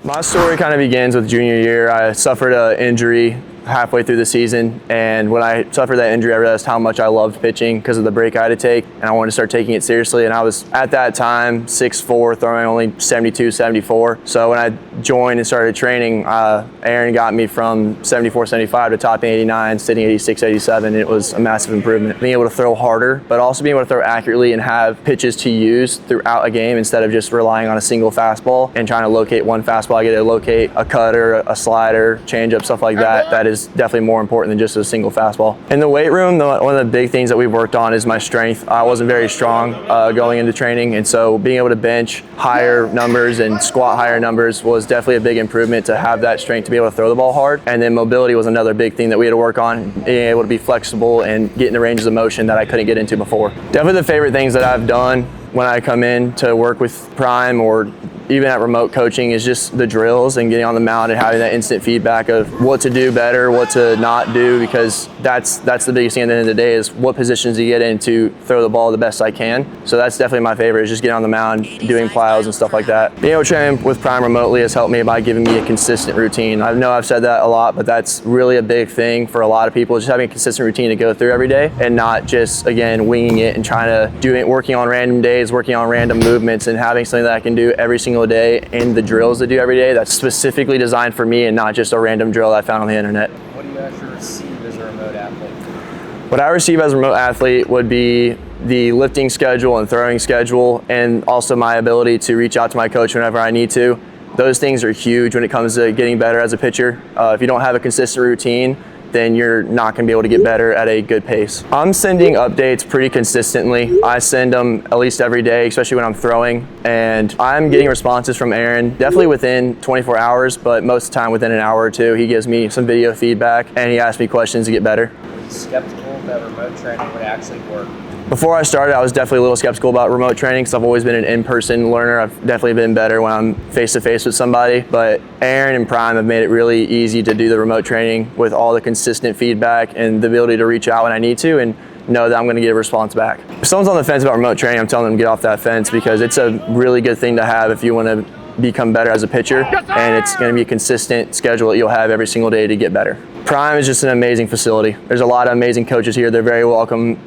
My story kind of begins with junior year. I suffered an injury halfway through the season, and when I suffered that injury I realized how much I loved pitching because of the break I had to take, and I wanted to start taking it seriously. And I was at that time 6'4", throwing only 72, 74. So when I joined and started training, Aaron got me from 74, 75 to top 89, sitting 86, 87. It was a massive improvement. Being able to throw harder, but also being able to throw accurately and have pitches to use throughout a game instead of just relying on a single fastball and trying to locate one fastball. I get to locate a cutter, a slider, changeup, stuff like that. That is definitely more important than just a single fastball. In the weight room, one of the big things that we've worked on is my strength. I wasn't very strong going into training, and so being able to bench higher numbers and squat higher numbers was definitely a big improvement to have that strength to be able to throw the ball hard. And then mobility was another big thing that we had to work on, being able to be flexible and get into ranges of motion that I couldn't get into before. Definitely the favorite things that I've done when I come in to work with Prime or even at remote coaching is just the drills and getting on the mound and having that instant feedback of what to do better, what to not do, because that's the biggest thing at the end of the day is what positions to get in to throw the ball the best I can. So that's definitely my favorite, is just getting on the mound, doing plyos and stuff like that. Being able to train with Prime remotely has helped me by giving me a consistent routine. I know I've said that a lot, but that's really a big thing for a lot of people, just having a consistent routine to go through every day and not just, again, winging it and trying to do it, working on random days, working on random movements, and having something that I can do every single day and the drills to do every day that's specifically designed for me and not just a random drill I found on the internet. What do you actually receive as a remote athlete? What I receive as a remote athlete would be the lifting schedule and throwing schedule, and also my ability to reach out to my coach whenever I need to. Those things are huge when it comes to getting better as a pitcher. If you don't have a consistent routine, then you're not going to be able to get better at a good pace. I'm sending updates pretty consistently. I send them at least every day, especially when I'm throwing, and I'm getting responses from Aaron definitely within 24 hours, but most of the time within an hour or two. He gives me some video feedback and he asks me questions to get better. Were you skeptical that remote training would actually work? Before I started, I was definitely a little skeptical about remote training because I've always been an in-person learner. I've definitely been better when I'm face-to-face with somebody, but Aaron and Prime have made it really easy to do the remote training with all the consistent feedback and the ability to reach out when I need to and know that I'm going to get a response back. If someone's on the fence about remote training, I'm telling them to get off that fence because it's a really good thing to have if you want to become better as a pitcher, and it's going to be a consistent schedule that you'll have every single day to get better. Prime is just an amazing facility. There's a lot of amazing coaches here. They're very welcoming.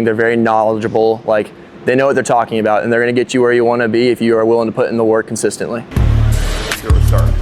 They're very knowledgeable. Like, they know what they're talking about, and they're going to get you where you want to be if you are willing to put in the work consistently. Let's go start.